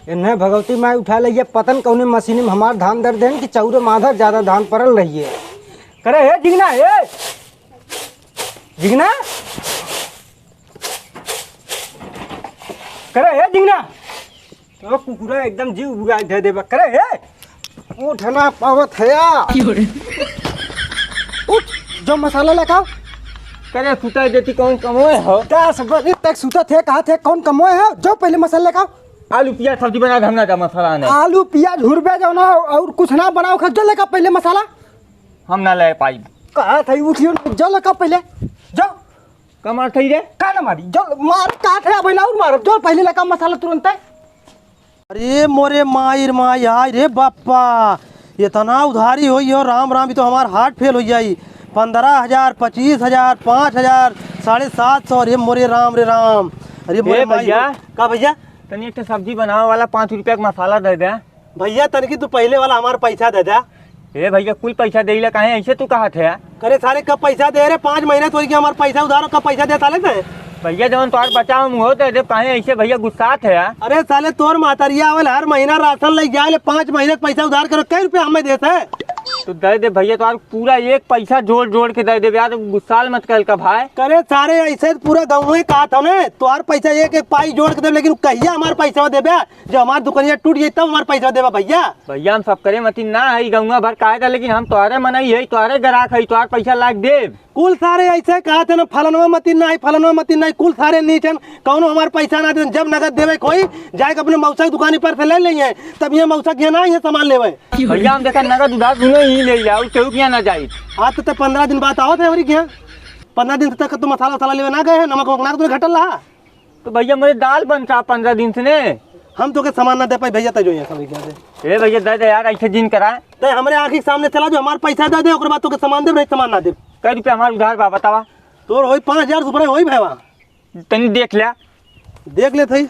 इन्हें भगवती माई उठा लिये पतन कौने मशीन में हमार धान दर देन कि चौरे माधर ज्यादा धान पड़ल रही है। करे हे जिगना हे जिगना करे हे जिगना तो कुकुरा एकदम जीव बुगा दे देबा। करे हे उठना पावत है उठ जो मसाला लगाओ। करे सुता देती कौन कमोए हो 10 बजे तक सुता थे कहा थे कौन कमोए है जो पहले मसाला लगाओ। आलू प्याज सब्जी बना हमना का मसाला ने आलू प्याज हुरबे जाओ ना और कुछ ना बनाओ खा जो लगा पहले मसाला हम ना ले पाई। कहा था उठियो जो लगा पहले जो कमार थई रे का ना मारी जो मार काट है अब ना और मार जो पहले लगा मसाला तुरंत है। अरे मोरे मायर माई हाय रे बापा इतना उधारी होई हो राम राम। तो हमार हार्ट फेल हो जाई 15,000 25,000 5,000 750 रे मोरे राम रे राम। अरे मोरे भैया का भैया तनी एक सब्जी बनावे वाला 5 रुपया का मसाला दे दे। भैया तनकी तू पहले वाला हमार पैसा दे दे। ए भैया कुल पैसा देला काहे ऐसे तू कहा थे? करे सारे कब पैसा दे रे 5 महीने तो हमार पैसा उधार कब पैसा दे साले थे भैया जवन तोर बचाव मुहो दे काहे ऐसे भैया गुस्सा थे? अरे साले तोर मातरिया आवल हर महीना राशन ले जाए 5 महीने पैसा उधार करो कै रुपया हमें देते है तो दे दे भैया तोर पूरा एक पैसा जोड़ जोड़ के दे दे यार गुस्सा मत कर का भाई। करे सारे ऐसे पूरा गाँव में कहा था ने तोहार पैसा एक एक पाई जोड़ के दे लेकिन कहिया हमार पैसा देबे जब हमार दुकानिया टूट जाई तब हमार पैसा देबा भैया। भैया हम सब करे मती ना है गौवा भर काहे का लेकिन हम तोरे मनई है तोरे ग्राहक है तोर पैसा लाग देब। कुल सारे ऐसे कहा थे ना फलनवा मती नहीं कुल सारे नीचन कौनो हमार पैसा ना दे जब नगद देवे कोई जाए अपने मौसा की दुकानी पर से ले लेंगे तब ये मौसा के ना ये सामान लेवे। भैया हम देखा नगद उधार दुनो ही ले जाओ केहू किया ना जाए। हाँ तो 15 दिन बाद आओ थे हमारी क्या 15 दिन तक तो मसाला वसाला लेवे ना गए नमक वमक ना तो घटल रहा। तो भैया मेरे दाल बनता 15 दिन से ने हम तो के सामान ना दे पाई भैया तजो सब क्या ए भैया दे दे यार ऐसे जिन करा ते हमारे आँख के सामने चला जो हमारे पैसा दे दे ओकर बाद तो के सामान दे नहीं सामान ना दे। कै रुपया हमार उधार बा बतावा? तोर होई 5,000 रुपये होई भैया तनी देख लिया देख ले थई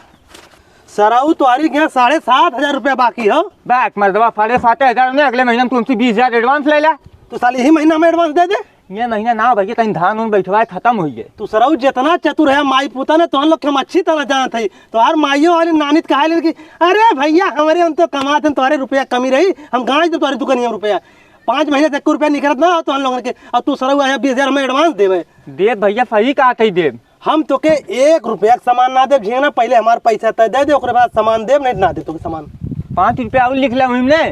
सराऊ तुम्हारी क्या 7,500 रुपया बाकी हो बैक मर्दवा 7,500 में अगले महीने में तुमसे 20,000 एडवांस ले ला। तो साल यही महीना में एडवांस दे दे। ये महीना ना भैया तनी धान उन बैठवा खत्म हो गए। तू सराऊ जितना चतुर है माई पुता ने तो हम लोग के हम अच्छी तरह जानत है तो हर माइयों वाली नानी कहा कि अरे भैया हमारे हम तो कमाते तुम्हारे रुपया कमी रही हम गाँव तुम्हारी दुकानिया रुपया 5 महीने तक रुपया निकलत ना हो तो हम लोगों के और तू सराऊ आया 20,000 में एडवांस देवे दे भैया सही कहा थे देव। हम तो के 1 रुपया सामान ना दे झेना पहले हमारे पैसा तय दे दे ओकरे बाद सामान देव नहीं ना दे तो सामान 5 रुपया और लिख लिया हमने।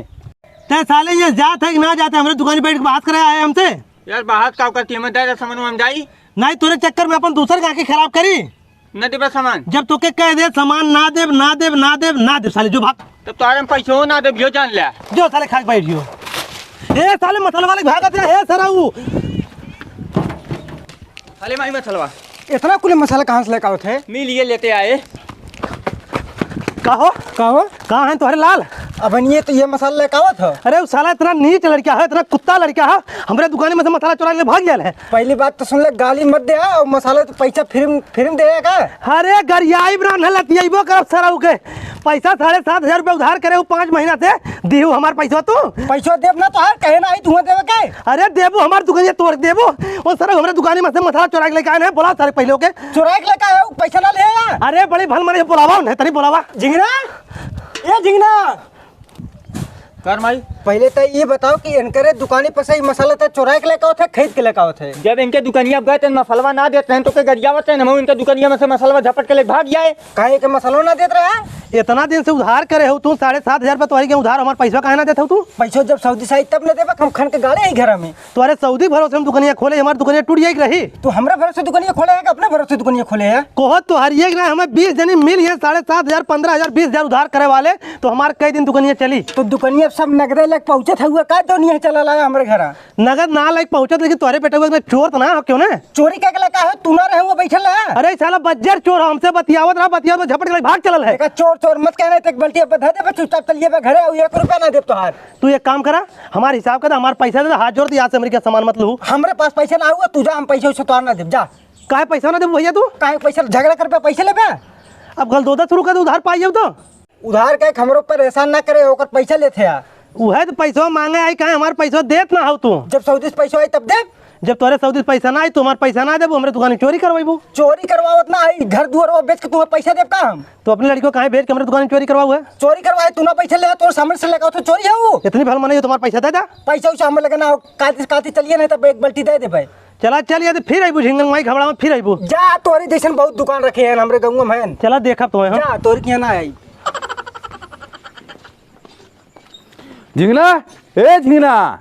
ते साले ये जात है कि ना जाते हमारे दुकान बैठ के बात करे आए हमसे यार बाहर का करती है मैं दे सामान हम जाई नहीं तोरे चक्कर में अपन दूसरे का आके खराब करी न देबा सामान। जब तो के कह दे सामान ना देव ना देव ना देव ना देव साले जो भाग तब तोरे में पैसा ना दे जो जान ले जो साले खा के बैठ जियो ए साले मसाला वाले भागत रहे सराऊ खाली माई मसलवा इतना कुल मसाला कहाँ से लेकर थे? मिल ये लेते आए कहो कहाँ है तुम्हारे लाल? अब ये तो ये मसाला लेकर था। अरे वो साला इतना नीच लड़का है इतना कुत्ता लड़का है हमारे दुकान में से मसाला चुरा के भाग गया है। पहली बात तो सुन ले गाली मत दे और मसाला तो पैसा फिर देगा। अरे गरियाई ब्रांड लतियाइबो करब सराऊ के पैसा 7,500 रुपया उधार करे 5 महीना से दिहू हमार पैसा तू पैसा देव ना तो हर कहे ना आई तू देवे के। अरे देबो हमार दुकान तोड़ देबो वो सर हमारे दुकान में से मसाला चुरा के लेके आए हैं बोला सारे पहले के चुरा के लेके आए पैसा ना ले। अरे बड़े भल मारे बुलावा नहीं तनी बुलावा झिंगना ए झिंगना कर माई पहले तो ये बताओ कि इनकरे दुकानी पर से मसाला तो चुरा के लेकर थे खरीद के लेकर थे? जब इनके दुकानिया गए थे मसलवा ना देते हैं तो के गरियावत है हम इनके दुकानिया में से मसलवा झपट के ले भाग जाए काहे के मसाला ना देते रहे? इतना दिन से उधार करे हो तू 7,500 रुपया तुम्हारी के उधार हमारे पैसा कहे ना देते हो तू पैसा जब सऊदी से तब न देवे हम खन के गाड़े घर में तुम्हारे सऊदी भरोसे हम दुकानिया खोले हमारी दुकानिया टूट जाएगी रही तो हमारे भरोसे दुकानिया खोले है कि अपने भरोसे दुकानिया खोले है? कोह तो हर एक ना हमें 20 जनी मिल है 7,500 15,000 20,000 उधार करे वाले तो हमारे कई दिन दुकानिया चली तो दुकानिया सब नगदे लग पहुंचत हुआ का तो नहीं चला लाया हमारे घर नगद ना लायक पहुंचत लेकिन तुम्हारे पेटे में चोर तो ना हो क्यों ना चोरी क्या लगा है तू ना रहे हुआ बैठल है? अरे साला बज्जर चोर हमसे बतियावत झपट के भाग चलल है। चोर चोर मत कहना एक बल्टी बधा दे चुपचाप चलिए घरे 1 रुपया ना दे तो हार तू एक काम करा हमारे हिसाब का हमारे पैसा दे हाथ जोड़ यहाँ से मेरे सामान मत लू हमारे पास पैसा ना हुआ तू जा हम पैसा उसे तो ना दे जा काहे पैसा ना दे भैया तू काहे पैसा झगड़ा कर पे पैसा लेबे अब गल 2-10 शुरू कर उधार पाई तो उधार के हमरो पर एहसान ना करे होकर पैसा लेते हैं वह तो पैसा मांगे आई कहे हमारे पैसा देत ना हो तू जब सऊदी से पैसा आई तब दे जब तोरे सऊदी से पैसा ना आई, तुम्हारे पैसा ना देबो, हमरे दुकान चोरी करवाइबो। चोरी करवावत ना आई, घर दुआर वो बेच के तुम्हें पैसा देब का हम? तो अपनी लड़की को कहाँ भेज के हमरे दुकान चोरी करवाऊ है? चोरी करवाए तू ना पैसा ले, तोर सामने से लेगा तो चोरी है वो। इतनी भल मनाई तुम्हारा पैसा दे दा। पैसा उसे हमें लगना काती चलिए नहीं तो एक बाल्टी दे दे भाई। चला चल या फिर आईबू झिंगन माई घबरा में फिर आईबू। जा तोरी जैसन बहुत दुकान रखे हैं हमरे गाँव में। चला देखा तो है। जा तोरी किया ना आई। झिंगना, ए झिंगना,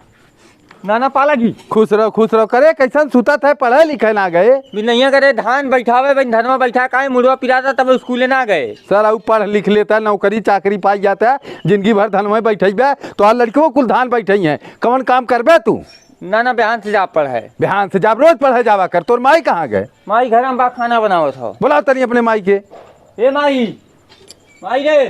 नाना पाला जी खुश रहो करे। कैसन सुता थे, पढ़े लिखे ना गए? नहीं करे, धान बैठावे बन धनवा बैठा का मुड़वा पिराता तब स्कूले ना गए। सर अब पढ़ लिख लेता है, नौकरी चाकरी पाई जाता है, जिंदगी भर धन में बैठे बे। तो हर लड़कियों कुल धान बैठे हैं, कौन काम करबे तू? नाना बिहान से जा पढ़े। बिहान से जाब, रोज पढ़े जावा कर। तोर माई कहाँ गए? माई घर में बा खाना बनावत हो। बुलाओ तनी अपने माई के। ए माई, माई रे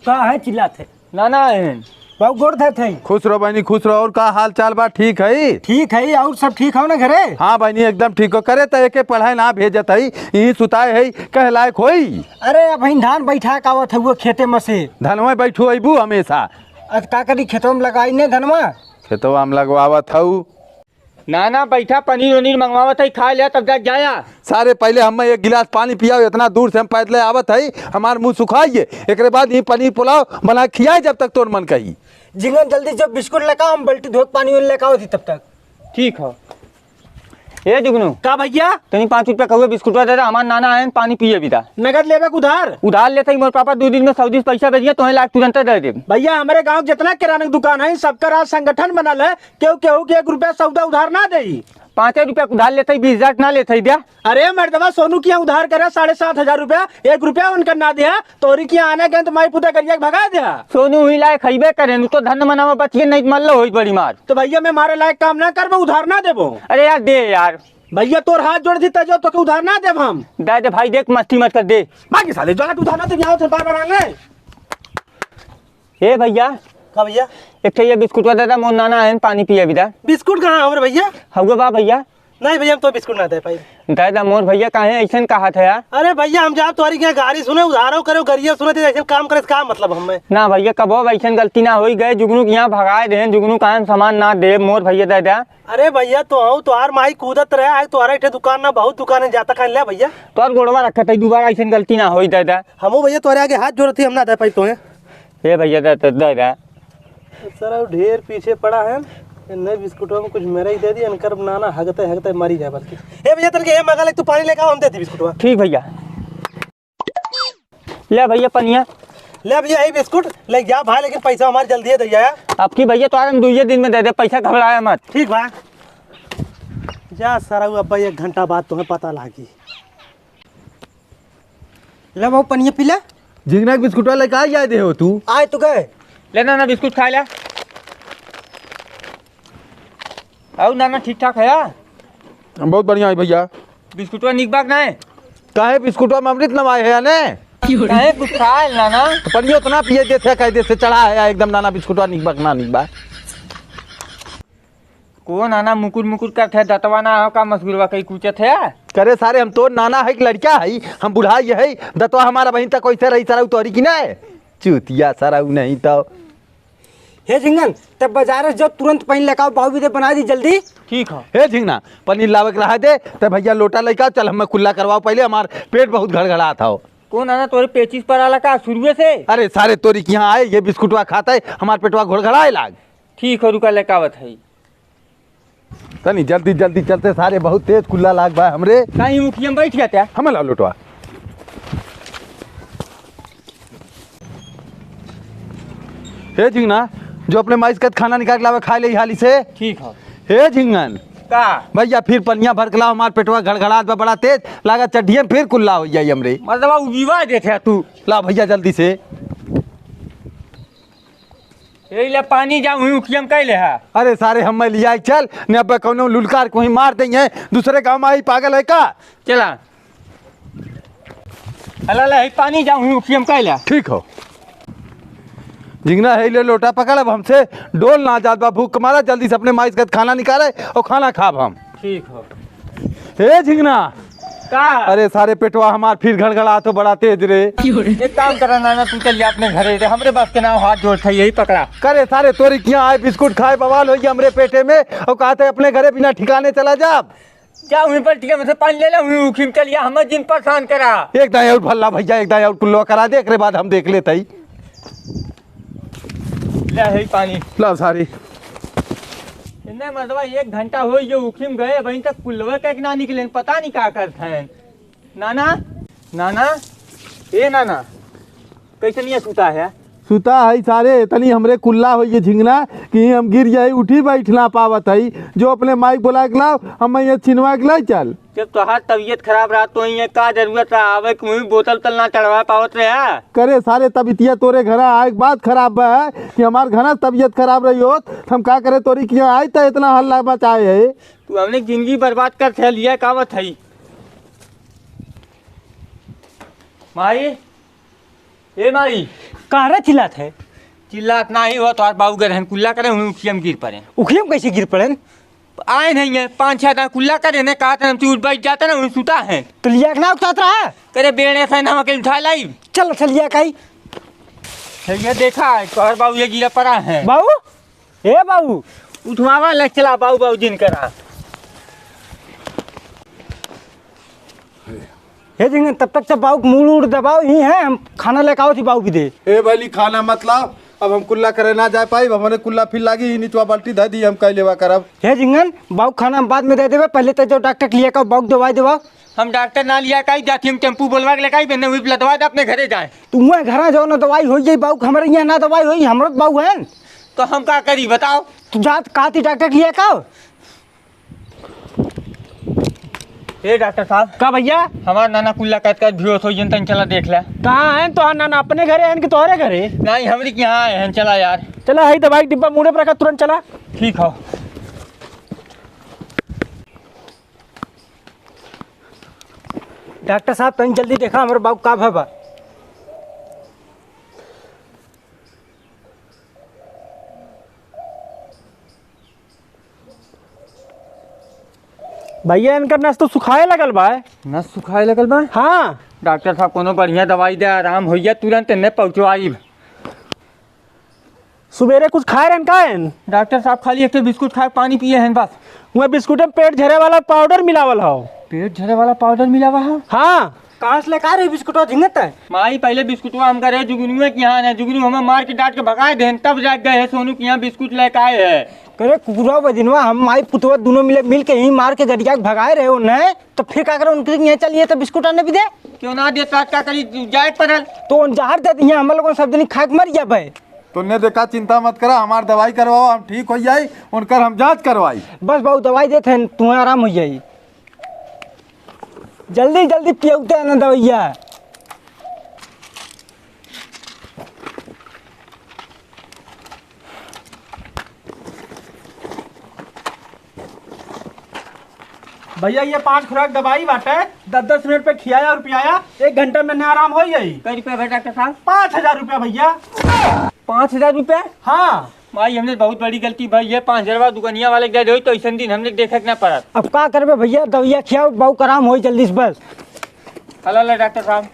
का है चिल्लाते? नाना है बहुत गोड़ थे। खुश रहो बहनी, खुश रहो। और का हाल चाल बा? ठीक है? ठीक है, और सब ठीक हो ना घरे? हाँ बहनी एकदम ठीक हो। करे तो एक पढ़ाई ना भेजत है, यही सुताए है, कह लायक होई। अरे अब धान बैठा का आवत है वो खेते में से। धनवा बैठू अबू हमेशा? अब का करी खेतों में लगाई ने धनवा? खेतवा में लगवावत हूँ। नाना बैठा पनीर वनीर मंगवावत है, खा लिया तब जा जाया। सारे पहले हमें एक गिलास पानी पियाओ, इतना दूर से हम पैदल आवत है, हमार मुंह सुखाइए। एक बाद ये पनीर पुलाव बना खियाए जब तक तोर मन कही। जिंगन जल्दी जब बिस्कुट लेका हम बल्टी धोक पानी लेका होती तब तक। ठीक हो। ए जुगनू का भैया? तनी 5 रुपया कहुए बिस्कुट दे रहा, हमार नाना है पानी पिए बिता। नगद लेबे उधार? उधार लेते ही मोर पापा 2 दिन में सऊदी से पैसा भेजिए तो लाख तुरंत दे दे। भैया हमारे गांव जितना किराना दुकान है सबका राज संगठन बनल है, केहू केहू के 1 रुपया सौदा उधार ना दे। 5 रुपया उधार लेते 20,000 ना लेते दिया। अरे मर्दवा सोनू की उधार करे 7,500 रुपया, 1 रुपया उनका ना दिया। तोरी की आने गए तो माई पुता करिया भगा दिया। सोनू ही लायक खइबे करे तो धन मनावा बचिए, नहीं मल्ल होई बड़ी मार। तो भैया मैं मारे लायक काम ना करबो, उधार ना देबो। अरे यार दे यार। भैया तोर हाथ जोड़ दी जो तो उधार ना देब हम। दे भाई, देख मस्ती मत कर, दे। बाकी साले जो उधार ना दे यहाँ से बार बार आएंगे। ए भैया का भैया? एक ये बिस्कुट दे दा, मोर नाना है पानी पिए बिता। बिस्कुट कहाँ हमारे भैया? हउए बा भैया। नहीं भैया हम तो बिस्कुट ना दे पाई। दे दा मोर भैया, काहे ऐसन कहा था यार? अरे भैया हम जाब तुम्हारी क्या गाड़ी सुने उधारो करे गरिया सुने ऐसे काम करे का मतलब हमें? ना भैया कबो ऐसन गलती ना होई गए। जुगनू के यहाँ भगाए दे, जुगनू काहे सामान ना दे, मोर भैया दे दा। अरे भैया तो हूँ तुहार माई कूदत रहे है, तुम्हारा इठे दुकान ना बहुत दुकान है, जाता खान ले भैया। तोर गोड़वा रखा था, दोबारा ऐसन गलती ना होई, दे दा। हमू भैया तुम्हारे आगे हाथ जोड़ती हम ना दे पाई तो। ए भैया दे दा। सर ढेर पीछे पड़ा है, नए बिस्कुटों में कुछ मेरा ही दे दिया, इनकर नाना हगते मरी जाए बल्कि। ए भैया तनके मगा ले, तू पानी लेकर हम देती बिस्कुटवा। ठीक भैया, ले भैया पनिया। ले भैया यही बिस्कुट ले जा भाई, लेकिन पैसा हमारे जल्दी दे जाया। अब की भैया तो 2 दिन में दे दे, पैसा घबराया मत। ठीक बा जा सारा अब 1 घंटा बाद तुम्हें पता लागी। ले बाबू पनिया पीला। झिंगना के बिस्कुटवा लेके आ जाए दे हो तू? आए तो गए। ले नाना बिस्कुट खा ले। और नाना ठीक ठाक है यार? बहुत बढ़िया है भैया। बिस्कुटवा निक बाग ना है? काहे बिस्कुटवा में अमृत नवाए है ने? काहे कुछ खाए नाना? पनियो तो ना पिए देते, कायदे से चढ़ा है एकदम नाना बिस्कुटवा निकबक ना निकबा। को नाना मुकुर करते है, दतवा ना हो का मसगुरवा कहीं कुचत है? करे सारे हम तो नाना है कि लड़का है, हम बुढ़ाई है, दतवा हमारा बहन तक कैसे रही सारा तोरी की ना चूतिया सारा नहीं तो। हे झिंगन तब बाजार से जो तुरंत पहन लेका बाबू भी दे बना दी जल्दी। ठीक है। हे झिंगना पनीर लावे के रहा दे, तब भैया लोटा लेकर चल, हमें कुल्ला करवाओ पहले, हमार पेट बहुत घड़घड़ा था। को नाना तोरे पेचिस पर आला का शुरुए से? अरे सारे तोरी की यहाँ आए, ये बिस्कुटवा खाता है, हमार पेटवा घड़घड़ाए लाग। ठीक है, रुका लेकावत है। तनी जल्दी चलते, सारे बहुत तेज कुल्ला लाग बा हमरे। कहीं मुखिया में बैठ गया? हमें ला लोटवा। हे झिंगना जो अपने माइस का खाना निकाल लावे खा ले हाली से। ठीक है। हे झिंगन का भैया फिर पनिया भर के लाओ, हमार पेटवा घड़घड़ात बा बड़ा तेज, लागा चढ़िए फिर कुल्ला हो जाई हमरे। मतलब उजीवा देते तू। ला भैया जल्दी से। यही ले पानी जाऊँ मुखिया में कैले है। अरे सारे हमें लिया चल ने, अब कौनो लुलकार को ही मार देंगे, दूसरे गाँव में आई पागल है का? चला अल्लाह पानी जाऊँ मुखिया में कैले। ठीक हो झिंगना है, ले लोटा पकड़, अब हमसे डोल ना जात बा, भूख मारा, जल्दी से अपने माइस का खाना निकाले और खाना खाब हम। ठीक हो। हे झिंगना का अरे सारे पेटवा हमार फिर गड़गड़ा तो बड़ा तेज रे। एक काम करा नाना, तू चल जा अपने घरे रे, हमरे बस के नाम हाथ जोड़ था यही पकड़ा। करे सारे तोरी किया आए बिस्कुट खाए बवाल हो हमरे पेटे में और कहते अपने घरे बिना ठिकाने चला जा। जा वहीं पर ठीक है, मुझसे पानी ले ला, वहीं उखिम चलिया, हमें जिन परेशान करा। एक दाई और भल्ला भैया, एक दाई और कुल्लो करा दे, एकरे बाद हम देख लेते ही। ले है पानी ला सारी इन्हें मतलब 1 घंटा हो ये उखिम गए, वहीं तक पुलवा का ना निकले, पता नहीं क्या करते हैं। नाना नाना ए नाना कैसे नहीं सूता है? सुता है सारे तनी हमरे कुल्ला हो ये झिंगना कि हम गिर जाए उठी बैठ ना पावत है। जो अपने माइक बुला के लाओ, हम ये छिनवा के लाई चल। जब तोहार तबीयत खराब रहा तो ये का जरूरत रहा आवे कि मुँह बोतल तल ना चढ़वा पावत रहा। करे सारे तबीयत तोरे घर आए के बाद खराब है कि हमार घर तबीयत खराब रही हो हम क्या करे तोरी किया आई तो इतना हल्ला मचाए है। तू हमने जिंदगी बर्बाद कर थे लिया कावत है। माई ए माई कहाँ चिल्लात है? चिल्लात ना ही हो तो बाबू के रहन कुल्ला करे हुए उखियम गिर पड़े। उखियम कैसे गिर पड़े? आए नहीं है 5-6 कुल्ला करे ने कहा था तू बैठ जाता ना वहीं सुता है। तो लिया के ना उठात रहा? करे बेड़े से ना के उठा लाई। चल लिया कहीं। ये देखा है तोहर बाबू ये गिरा पड़ा है। बाबू ए बाबू उठवावा लग चला बाबू बाबू जिन करा। हे जिंगन तब तक सब बाबू मुंह उड़ दबाओ ही है, हम खाना लेके आओ थी बाबू भी दे। ए भली खाना मत लाओ, अब हम कुल्ला करे ना जा पाई, हमारे कुल्ला फिर लागी ही नीचवा बाल्टी धर दी हम कह लेवा करब। हे जिंगन बाबू खाना हम बाद में दे देवे, पहले तो जो डॉक्टर के लिए का बाबू दवाई देवा। हम डॉक्टर ना लिया कहीं जाती हम टेम्पू बोलवा के लेकाई बेने हुई लदवा दे अपने घरे जाए। तुम घर जाओ ना दवाई हो जाई बाबू, हमारे यहाँ ना दवाई होई, हमरो बाबू है तो हम क्या करी बताओ? तू जात कहती डॉक्टर के लिए का। ए डॉक्टर साहब का भैया हमारा नाना कुल्ला कहत कर बेहोश हो जन चला देख ले। कहाँ है तो नाना अपने घरे हैं कि तोहरे घरे? नहीं हमरी के यहाँ आए हैं, चला यार। चला है दवाई डिब्बा मुड़े पर रखा, तुरंत चला। ठीक हो। डॉक्टर साहब तनी जल्दी देखा हमारे बाबू का भा। भैया इनका नस तो सुखाए लगल बा। न सुखाए लगल बा? हाँ डॉक्टर साहब कोनो बढ़िया दवाई दे, आराम होइया तुरंत ने पहुँचवाई। सुबेरे कुछ खाए रहन का है? डॉक्टर साहब खाली एक बिस्कुट खाए पानी पिए हैं बस। वह बिस्कुट में पेट झरे वाला पाउडर मिलावल हो। पेट झरे वाला पाउडर मिला हुआ है? हाँ कहाँ से लेकर रही बिस्कुट झिंगत है? माई पहले बिस्कुटवा हम करे जुगनुए के यहाँ है, जुगनू हमें मार के डांट के भगाए दें, तब जाग गए है सोनू के यहाँ बिस्कुट लेके आए है। करे कुकुरा बदिनवा हम माई पुतवा दोनों मिल के ही मार के गड़िया भगाए रहे हो न, तो फिर क्या करे उनके यहाँ चलिए तो बिस्कुट आने भी दे। क्यों ना देता क्या करी जाए पड़ल तो जहर दे दिए हम लोग सब दिन खा के मर जा भाई। तुमने देखा चिंता मत करा, हमार दवाई करवाओ हम ठीक हो जाए, उनकर हम जांच करवाई। बस बाबू दवाई देते हैं तुम्हें आराम हो जाए, जल्दी जल्दी पियौते हैं ना दवाइया। भैया ये 5 खुराक दवाई बाटे, 10-10 मिनट पे खियाया और पियाया, 1 घंटे में न आराम हो जाई। कई रुपये भाई डॉक्टर साहब? 5000 रुपया भैया। 5000 रुपये? हाँ भाई हमने बहुत बड़ी गलती भाई ये 5000 दुकानिया वाले दे दो तो ऐसा दिन हमने देखे ना पड़ा। अब क्या करबे भैया, दवाइया खियाओ बाबू का आराम हो जल्दी से बस। हला डॉक्टर साहब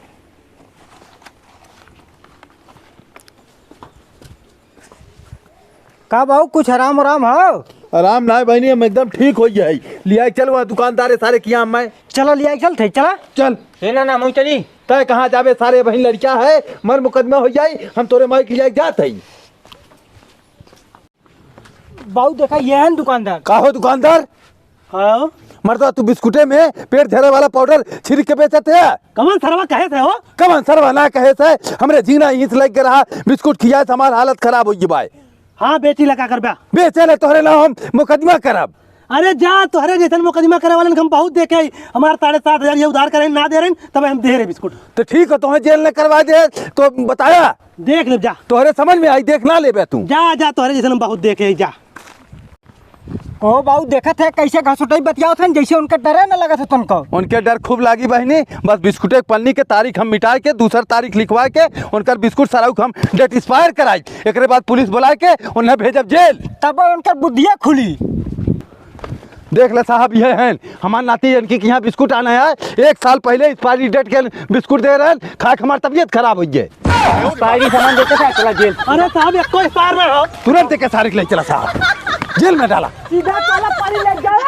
का बाबू कुछ आराम हो? आराम ना बहनी हम एकदम ठीक हो जाए, लिया चल वहाँ दुकानदार सारे किया मैं। चलो लिया चल थे चला चल हे ना हम चली तय कहाँ जावे, सारे बहन लड़किया है मर मुकदमा हो जाए, हम तोरे माई के लिए जात है। बाबू देखा ये है दुकानदार। का हो दुकानदार? हाँ मरता तू बिस्कुटे में पेट झरे वाला पाउडर छिड़क के बेचते है? कमन सरवा कहे थे हो? कमन सरवा ना कहे थे, हमरे जीना ईंच लग के रहा, बिस्कुट खिया से हमार हालत खराब हो गई। हाँ बेची लगा कर बा बेचे ले तोहरे ना हम मुकदमा करब। अरे जा तोहरे जैसन मुकदमा करे वाले हम बहुत देखे, हमारे 7500 ये उधार करे ना दे रहे तब हम दे रहे बिस्कुट। तो ठीक है तुम्हें जेल ने करवा दे तो बताया, देख ले जा, तोहरे समझ में आई, देख ना ले तू। जा जा तोहरे जैसन हम बहुत देखे जा। ओ बाबू देखा थे कैसे घसुटाई बतियाओ थे, जैसे उनका डरे न लगा था तुमको। उनके डर खूब लागी बहनी, बस बिस्कुट के पन्नी के तारीख हम मिटा के दूसर तारीख लिखवा के उनकर बिस्कुट सराउक हम डेट एक्सपायर कराई, एक बाद पुलिस बुला के उन्हें भेजब जेल, तब उनका बुद्धिया खुली। देख ले साहब, ये हैं हमारे नाती इनकी के यहाँ बिस्कुट आना है। 1 साल पहले एक्सपायरी डेट के बिस्कुट दे रहे हैं, खा के हमारी तबीयत खराब हो गई। एक्सपायरी सामान देते थे, चला जेल। अरे साहब एक कोई पार में हो तुरंत के सारे के ले चला साहब, जेल में डाला। सीधा चला पानी लग जाए।